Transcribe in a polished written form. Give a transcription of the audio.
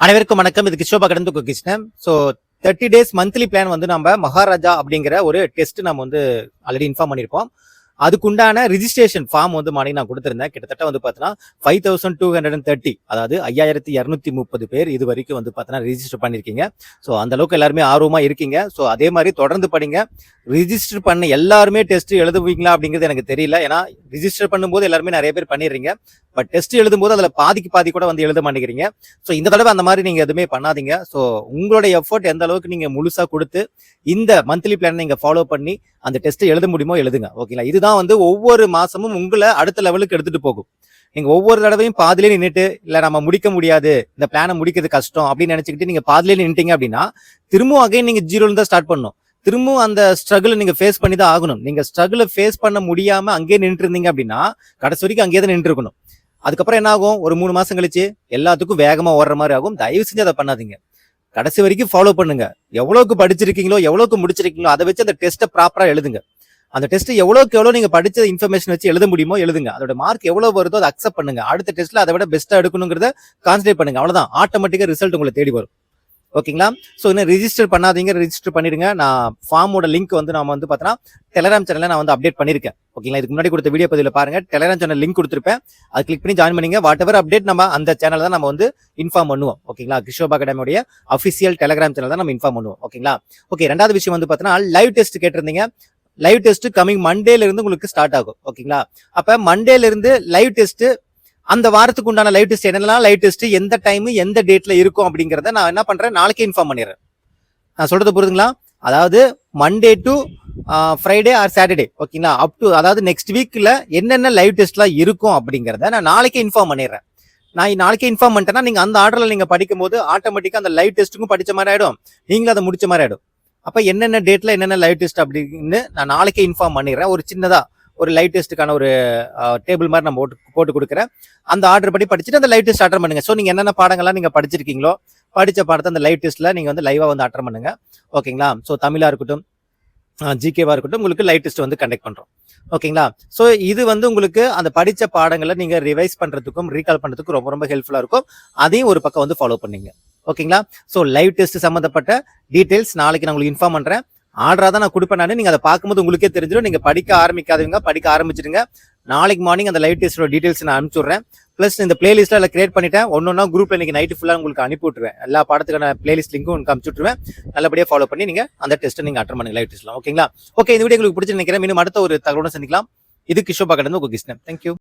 அனைவருக்கும் வணக்கம். இது கிஷோபா கடந்து Krishnan. So 30 days monthly plan வந்து நம்ம மகாராஜா அப்படிங்கிற ஒரு டெஸ்ட் நம்ம வந்து ஆல்ரெடி இன்ஃபார்ம் பண்ணியிருப்போம். அதுக்குண்டான ரிஜிஸ்ட்ரேஷன் ஃபார்ம் வந்து மார்னிங் நான் கொடுத்துருந்தேன். கிட்டத்தட்ட வந்து பார்த்தீங்கன்னா 5230, அதாவது 5230 பேர் இது வரைக்கும் வந்து பார்த்தீங்கன்னா ரிஜிஸ்டர் பண்ணியிருக்கீங்க. ஸோ அந்த அளவுக்கு எல்லாருமே ஆர்வமாக இருக்கீங்க. ஸோ அதே மாதிரி தொடர்ந்து படிங்க. ரிஜிஸ்டர் பண்ண எல்லாருமே டெஸ்ட் எழுதுவீங்களா அப்படிங்கிறது எனக்கு தெரியல. ஏன்னா ரிஜிஸ்டர் பண்ணும்போது எல்லாருமே நிறைய பேர் பண்ணிடுறீங்க. பட் டெஸ்ட் எழுதும்போது அதில் பாதி கூட வந்து எழுத மாட்டேங்கிறீங்க. ஸோ இந்த தடவை அந்த மாதிரி நீங்கள் எதுவுமே பண்ணாதீங்க. ஸோ உங்களுடைய எஃபர்ட் எந்த அளவுக்கு நீங்கள் முழுசாக கொடுத்து இந்த மந்த்லி பிளான் நீங்கள் ஃபாலோ பண்ணி அந்த டெஸ்ட்டை எழுத முடியுமோ எழுதுங்க. ஓகேங்களா? இதுதான் வந்து ஒவ்வொரு மாசமும் உங்களை அடுத்த லெவலுக்கு எடுத்துட்டு போகும். நீங்க ஒவ்வொரு தடவையும் பாதிலே நின்றுட்டு இல்ல நம்ம முடிக்க முடியாது, இந்த பிளானை முடிக்கிறது கஷ்டம் அப்படின்னு நினைச்சுக்கிட்டு நீங்க பாதிலே நின்றுட்டீங்க அப்படின்னா திரும்பவும் அகைன் நீங்க ஜீரோல தான் ஸ்டார்ட் பண்ணணும். திரும்பவும் அந்த ஸ்ட்ரகிள் நீங்க ஃபேஸ் பண்ணி தான் ஆகணும். நீங்க ஸ்ட்ரகிளை ஃபேஸ் பண்ண முடியாம அங்கேயே நின்று இருந்தீங்க அப்படின்னா கடைசி வரைக்கும் அங்கேயே தான் நின்று இருக்கணும். அதுக்கப்புறம் என்ன ஆகும்? ஒரு 3 மாசம் கழிச்சு எல்லாத்துக்கும் வேகமா ஓடுற மாதிரி ஆகும். தயவு செஞ்சு அதை பண்ணாதீங்க. கடைசி வரைக்கும் ஃபாலோ பண்ணுங்க. எவ்வளவுக்கு படிச்சிருக்கீங்களோ எவ்வளவுக்கு முடிச்சிருக்கீங்களோ அதை வச்சு அந்த டெஸ்ட்டை ப்ராப்பரா எழுதுங்க. அந்த டெஸ்ட் எவ்வளவு நீங்க படிச்ச இன்ஃபர்மேஷன் வச்சு எழுத முடியுமோ எழுதுங்க. அதோட மார்க் எவ்வளவு வருதோ அதை அக்செப்ட் பண்ணுங்க. அடுத்த டெஸ்ட்ல அதை விட பெஸ்ட்டா எடுக்கணுங்கிறத கான்சன்ட்ரேட் பண்ணுங்க. அவ்வளவுதான், ஆட்டோமேட்டிக்கா ரிசல்ட் உங்களை தேடி வரும். ஓகேங்களா? ஸோ இன்னும் ரிஜிஸ்டர் பண்ணாதீங்க, ரிஜிஸ்டர் பண்ணிடுங்க. நான் ஃபார்மோட லிங்க் வந்து நான் வந்து பார்த்தோன்னா டெலகிராம் சேனல்ல நான் வந்து அப்டேட் பண்ணியிருக்கேன். ஓகேங்களா? இதுக்கு முன்னாடி கொடுத்த வீடியோ பதிவில் பாருங்க, டெலகிராம் சேனல் லிங்க் கொடுத்துருப்பேன். அது கிளிக் பண்ணி ஜாயின் பண்ணிங்க. வாட் எவர் அப்டேட் நம்ம அந்த சேனல் தான் நம்ம வந்து இன்ஃபார்ம் பண்ணுவோம். ஓகேங்களா? கிஷோபா அகாடமியோட அஃபிஷியல் டெலகிராம் சேனல் தான் நம்ம இன்ஃபார்ம் பண்ணுவோம். ஓகேங்களா? ஓகே, ரெண்டாவது விஷயம் வந்து பார்த்தோன்னா லைவ் டெஸ்ட் கேட்டிருந்தீங்க. லைவ் டெஸ்ட் கமிங் மண்டேல இருந்து உங்களுக்கு ஸ்டார்ட் ஆகும். ஓகேங்களா? அப்ப மண்டேல இருந்து லைவ் டெஸ்ட், அந்த வாரத்துக்கு உண்டான லைவ் டெஸ்ட் என்னெல்லாம் லைவ் டெஸ்ட் எந்த டைம் எந்த டேட்ல இருக்கும் அப்படிங்கறத நான் என்ன பண்றேன், நாளைக்கே இன்ஃபார்ம் பண்ணிடுறேன். நான் சொல்றது புரியுதுங்களா? அதாவது Monday to Friday or Saturday, ஓகேங்களா, அப் டு அதாவது நெக்ஸ்ட் வீக்ல என்னென்ன லைவ் டெஸ்ட்லாம் இருக்கும் அப்படிங்கறத நான் நாளைக்கே இன்ஃபார்ம் பண்ணிடுறேன். நான் நாளைக்கே இன்ஃபார்ம் பண்ணிட்டேன்னா நீங்க அந்த ஆர்டர்ல நீங்க படிக்கும் போது ஆட்டோமேட்டிக்கா அந்த லைவ் டெஸ்ட்டுக்கும் படிச்ச மாதிரி ஆயிடும், நீங்களும் அதை முடிச்ச மாதிரி ஆயிடும். அப்ப என்னென்ன டேட்ல என்னென்ன லைவ் டெஸ்ட் அப்படின்னு நான் நாளைக்கே இன்ஃபார்ம் பண்ணிடுறேன். ஒரு சின்னதா ஒரு லைவ் டெஸ்ட்டுக்கான ஒரு டேபிள் மாதிரி நான் போட்டு கொடுக்குறேன். அந்த ஆர்டர் படி படிச்சுட்டு அந்த லைவ் டெஸ்ட் அட்டன் பண்ணுங்க. ஸோ நீங்க என்னென்ன பாடங்கள்லாம் நீங்க படிச்சிருக்கீங்களோ படிச்ச பாடத்தை அந்த லைவ் டெஸ்ட்ல நீங்க வந்து லைவா வந்து அட்டன் பண்ணுங்க. ஓகேங்களா? ஸோ தமிழா இருக்கட்டும், ஜிகேவா இருக்கட்டும், உங்களுக்கு லைவ் டெஸ்ட் வந்து கண்டக்ட் பண்றோம். ஓகேங்களா? ஸோ இது வந்து உங்களுக்கு அந்த படிச்ச பாடங்களை நீங்க ரிவைஸ் பண்றதுக்கும் ரீகால் பண்றதுக்கும் ரொம்ப ரொம்ப ஹெல்ப்ஃபுல்லா இருக்கும். அதையும் ஒரு பக்கம் வந்து ஃபாலோ பண்ணீங்க. ஓகேங்களா? ஸோ லைவ் டெஸ்ட் சம்பந்தப்பட்ட டீடைல்ஸ் நாளைக்கு நான் உங்களுக்கு இன்ஃபார்ம் பண்றேன். ஆர்டரா தான் நான் கொடுப்பேன். நீங்க அதை பார்க்கும்போது உங்களுக்கே தெரிஞ்சிடும். நீங்க படிக்க ஆரம்பிக்காதவங்க படிக்க ஆரம்பிச்சிடுங்க. நாளைக்கு மார்னிங் அந்த லைவ் டெஸ்டோட டீடைல்ஸ் நான் அனுப்பிச்சுடுறேன். பிளஸ் இந்த பிளேலிஸ்ட்ல கிரியேட் பண்ணிட்டேன். ஒன்னொன்னா குரூப்ல இன்னைக்கு நைட் ஃபுல்லா உங்களுக்கு அனுப்பி விட்டுருவேன். எல்லா பாடத்துக்கான பிளேலிஸ்ட் லிங்க்கும் உங்களுக்கு அனுப்பிச்சு விட்டுருவேன். நல்லபடியா ஃபாலோ பண்ணி நீங்க அந்த டெஸ்ட் நீங்க அட்டன் பண்ணுங்க லைவ் டெஸ்ட்லாம். ஓகேங்களா? ஓகே, இந்த வீடியோ உங்களுக்கு பிடிச்சி நினைக்கிறேன். இன்னும் அடுத்த ஒரு தகவலுடன் சந்திக்கலாம். இது கிஷோபா கடந்து கிருஷ்ணன். தேங்க்யூ.